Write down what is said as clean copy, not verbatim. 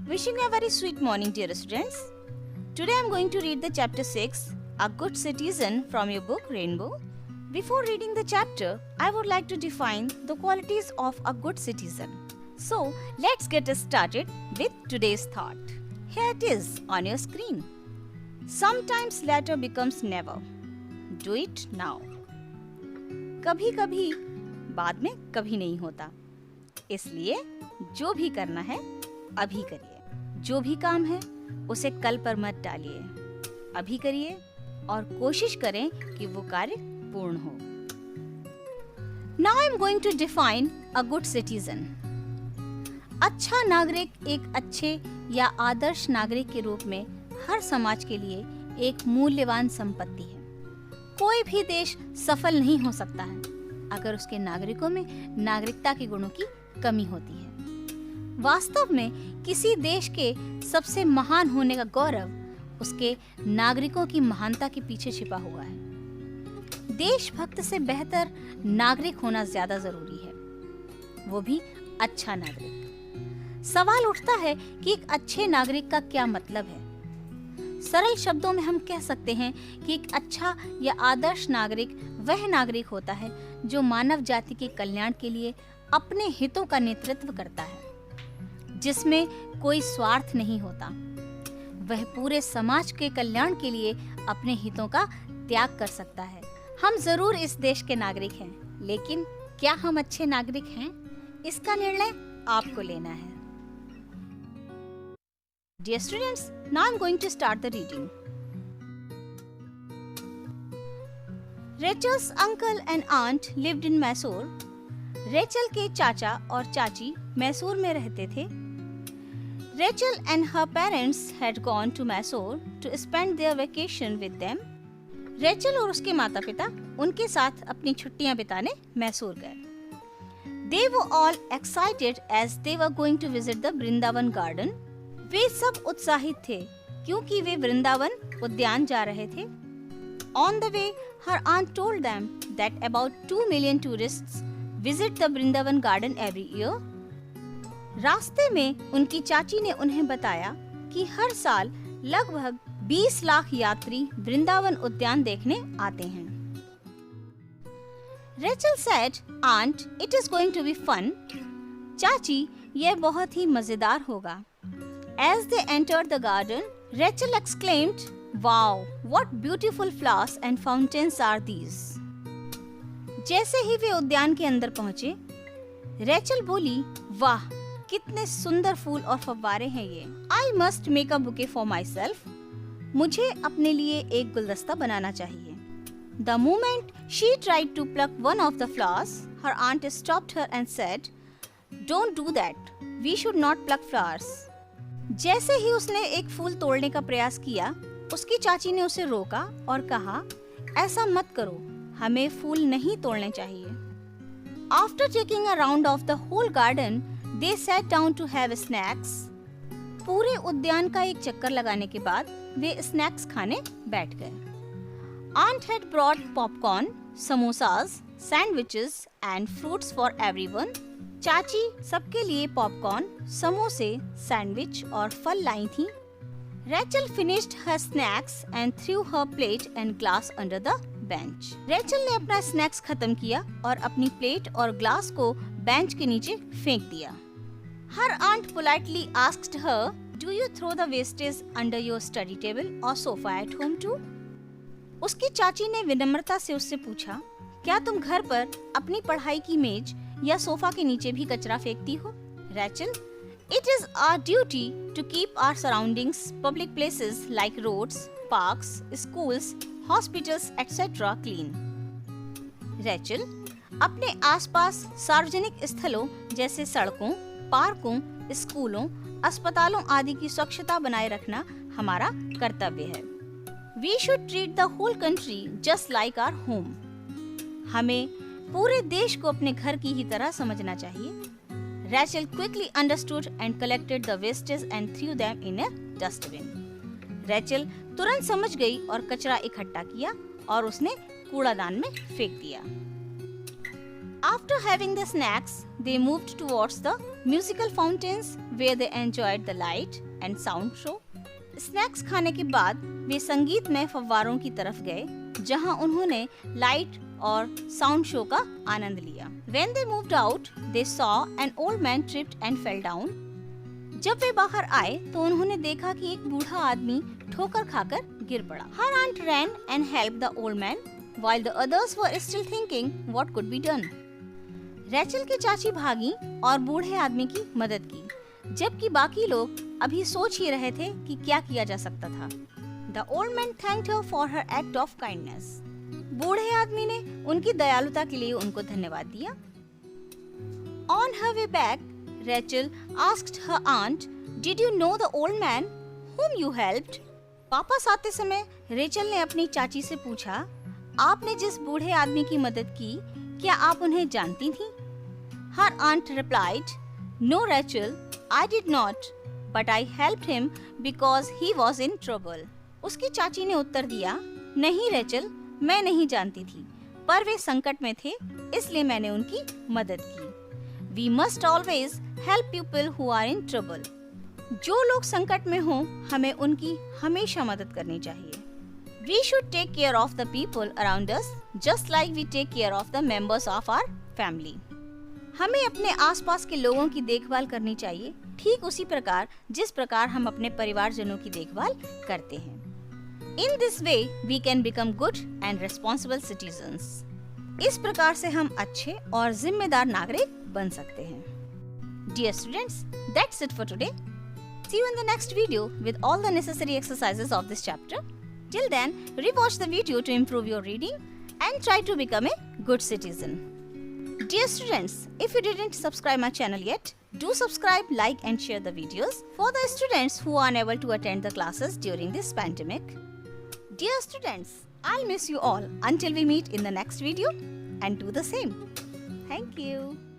Wishing you a very sweet morning, dear students. Today I am going to read the chapter 6, A Good Citizen, from your book Rainbow. Before reading the chapter, I would like to define the qualities of a good citizen. So, let's get started with today's thought. Here it is on your screen. Sometimes later becomes never. Do it now. कभी कभी बाद में कभी नहीं होता, इसलिए जो भी करना है अभी करिए। जो भी काम है उसे कल पर मत डालिए, अभी करिए और कोशिश करें कि वो कार्य पूर्ण हो। Now I am going to define a good citizen. अच्छा नागरिक एक अच्छे या आदर्श नागरिक के रूप में हर समाज के लिए एक मूल्यवान संपत्ति है। कोई भी देश सफल नहीं हो सकता है अगर उसके नागरिकों में नागरिकता के गुणों की कमी होती है। वास्तव में किसी देश के सबसे महान होने का गौरव उसके नागरिकों की महानता के पीछे छिपा हुआ है। देशभक्त से बेहतर नागरिक होना ज्यादा जरूरी है, वो भी अच्छा नागरिक। सवाल उठता है कि एक अच्छे नागरिक का क्या मतलब है। सरल शब्दों में हम कह सकते हैं कि एक अच्छा या आदर्श नागरिक वह नागरिक होता है जो मानव जाति के कल्याण के लिए अपने हितों का नेतृत्व करता है, जिसमें कोई स्वार्थ नहीं होता। वह पूरे समाज के कल्याण के लिए अपने हितों का त्याग कर सकता है। हम जरूर इस देश के नागरिक हैं, लेकिन क्या हम अच्छे नागरिक हैं? इसका निर्णय आपको लेना है। Dear students, now I am going to start the reading. Rachel's uncle and aunt lived in Mysore. Rachel के चाचा और चाची मैसूर में रहते थे। Rachel and her parents had gone to Mysore to spend their vacation with them. Rachel और उसके माता-पिता उनके साथ अपनी छुट्टियां बिताने मैसूर गए। They were all excited as they were going to visit the Vrindavan garden. वे सब उत्साहित थे क्योंकि वे वृंदावन उद्यान जा रहे थे। On the way, her aunt told them that about 2 million tourists visit the Vrindavan garden every year. रास्ते में उनकी चाची ने उन्हें बताया कि हर साल लगभग 20 लाख यात्री वृंदावन उद्यान देखने आते हैं। Rachel said, "Aunt, it is going to be fun." चाची, यह बहुत ही मजेदार होगा। As they entered the garden, Rachel exclaimed, "Wow, what beautiful flowers and fountains are these!" जैसे ही वे उद्यान के अंदर पहुंचे, रेचल बोली, वाह, कितने सुंदर फूल और फव्वारे हैं ये। I must make a bouquet for myself. मुझे अपने लिए एक गुलदस्ता बनाना चाहिए। The moment she tried to pluck one of the flowers, her aunt stopped her and said, "Don't do that. We should not pluck flowers." जैसे ही उसने एक फूल तोड़ने का प्रयास किया, उसकी चाची ने उसे रोका और कहा, ऐसा मत करो, हमें फूल नहीं तोड़ने चाहिए। After taking a round of the whole garden, they sat down to have snacks. पूरे उद्यान का एक चक्कर लगाने के बाद वे स्नैक्स खाने बैठ गए। Aunt had brought popcorn, samosas, sandwiches and fruits for everyone. चाची सबके लिए पॉपकॉर्न, समोसे, सैंडविच और फल लाई थी। Rachel finished her snacks and threw her plate and glass under the bench. Rachel ने अपना स्नैक्स खत्म किया और अपनी प्लेट और ग्लास को बेंच के नीचे फेंक दिया। Her aunt politely asked her, "Do you throw the wastage under your study table or sofa at home too?" उसकी चाची ने विनम्रता से उससे पूछा, क्या तुम घर पर अपनी पढ़ाई की मेज या सोफा के नीचे भी कचरा फेंकती हो? Rachel, It is our duty to keep our surroundings, public places like roads, parks, schools, hospitals, etc. clean. Rachel, अपने आसपास सार्वजनिक स्थलों जैसे सड़कों, पार्कों, स्कूलों, अस्पतालों आदि की स्वच्छता बनाए रखना हमारा कर्तव्य है। We should treat the whole country just like our home. हमें पूरे देश को अपने घर की ही तरह समझना चाहिए। Rachel quickly understood and collected the wastage and threw them in a dustbin. Rachel तुरंत समझ गई और कचरा इकट्ठा किया और उसने कूड़ादान में फेंक दिया। After having the snacks, they moved towards the musical fountains where they enjoyed the light and sound show. Snacks खाने के बाद वे संगीतमय फव्वारों की तरफ गए जहां उन्होंने लाइट और साउंड शो का आनंद लिया. When they moved out, they saw an old man tripped and fell down. जब वे बाहर आए तो उन्होंने देखा कि एक बूढ़ा आदमी ठोकर खाकर गिर पड़ा. Her aunt ran and helped the old man while the others were still thinking what could be done. Rachel की चाची भागी और बूढ़े आदमी की मदद की, जबकि बाकी लोग अभी सोच ही रहे थे कि क्या किया जा सकता था. The old man thanked her for her act of kindness. बूढ़े आदमी ने उनकी दयालुता के लिए उनको धन्यवाद दिया. On her way back, Rachel asked her aunt, "Did you know the old man whom you helped?" वापस आते समय रेचल ने अपनी चाची से पूछा, आपने जिस बूढ़े आदमी की मदद की, क्या आप उन्हें जानती थीं? Her aunt replied, "No, Rachel, I did not, but I helped him because he was in trouble." उसकी चाची ने उत्तर दिया, नहीं रेचल, मैं नहीं जानती थी, पर वे संकट में थे, इसलिए मैंने उनकी मदद की. We must always help people who are in trouble. जो लोग संकट में हों, हमें उनकी हमेशा मदद करनी चाहिए. We should take care of the people around us, just like we take care of the members of our family. हमें अपने आसपास के लोगों की देखभाल करनी चाहिए, ठीक उसी प्रकार जिस प्रकार हम अपने परिवारजनों की देखभाल करते हैं. In this way, we can become good and responsible citizens. इस प्रकार से हम अच्छे और जिम्मेदार नागरिक बन सकते हैं. Dear students, that's it for today. See you in the next video with all the necessary exercises of this chapter. Till then, rewatch the video to improve your reading and try to become a good citizen. Dear students, if you didn't subscribe my channel yet, do subscribe, like and share the videos for the students who are unable to attend the classes during this pandemic. Dear students, I'll miss you all until we meet in the next video, and do the same. Thank you.